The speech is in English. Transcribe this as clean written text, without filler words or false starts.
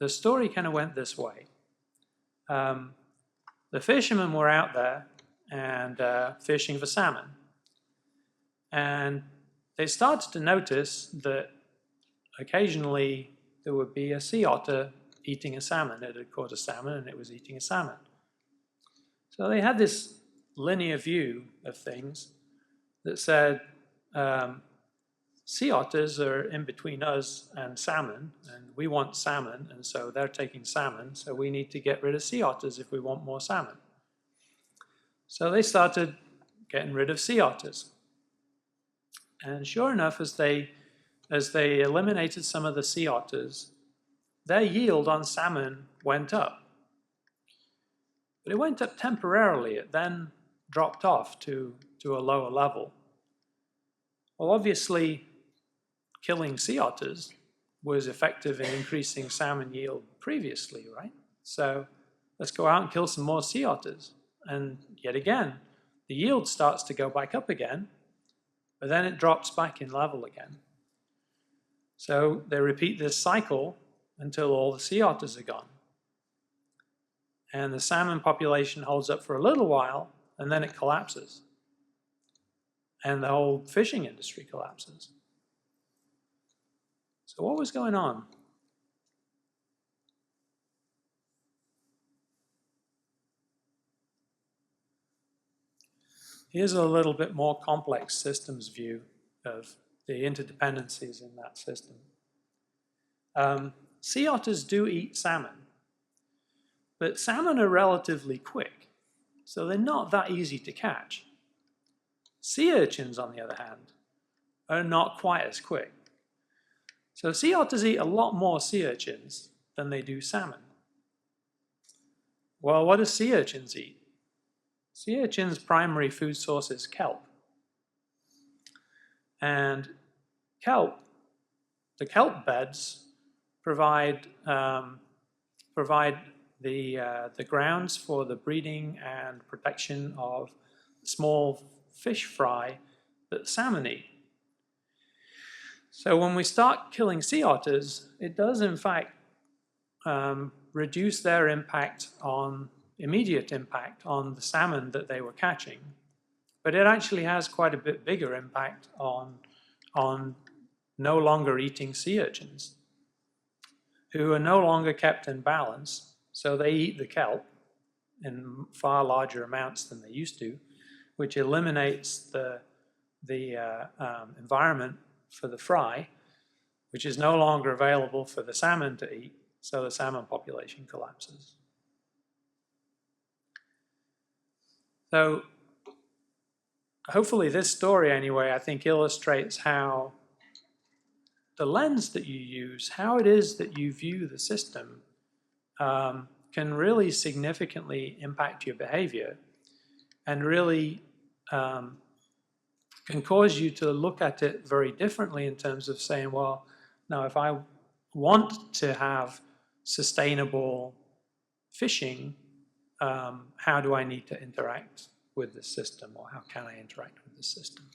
the story kind of went this way. The fishermen were out there and fishing for salmon. And they started to notice that occasionally there would be a sea otter eating a salmon. It had caught a salmon and it was eating a salmon. So they had this linear view of things that said, sea otters are in between us and salmon, and we want salmon, and so they're taking salmon, so we need to get rid of sea otters if we want more salmon. So they started getting rid of sea otters. And sure enough, as they eliminated some of the sea otters, their yield on salmon went up. But it went up temporarily. It then dropped off to a lower level. Well, obviously, killing sea otters was effective in increasing salmon yield previously, right? So let's go out and kill some more sea otters. And yet again, the yield starts to go back up again, but then it drops back in level again. So they repeat this cycle until all the sea otters are gone. And the salmon population holds up for a little while, and then it collapses. And the whole fishing industry collapses. So what was going on? Here's a little bit more complex systems view of the interdependencies in that system. Sea otters do eat salmon, but salmon are relatively quick, so they're not that easy to catch. Sea urchins, on the other hand, are not quite as quick. So sea otters eat a lot more sea urchins than they do salmon. Well, what do sea urchins eat? Sea urchins' primary food source is kelp. And the kelp beds provide the grounds for the breeding and protection of small fish fry that salmon eat. So when we start killing sea otters, it does in fact reduce their immediate impact on the salmon that they were catching, but it actually has quite a bit bigger impact on no longer eating sea urchins, who are no longer kept in balance, so they eat the kelp in far larger amounts than they used to, which eliminates the environment for the fry, which is no longer available for the salmon to eat, so the salmon population collapses. So hopefully this story, anyway, I think illustrates how the lens that you use, how it is that you view the system, can really significantly impact your behavior and really can cause you to look at it very differently in terms of saying, well, now if I want to have sustainable fishing, how do I need to interact with the system, or how can I interact with the system?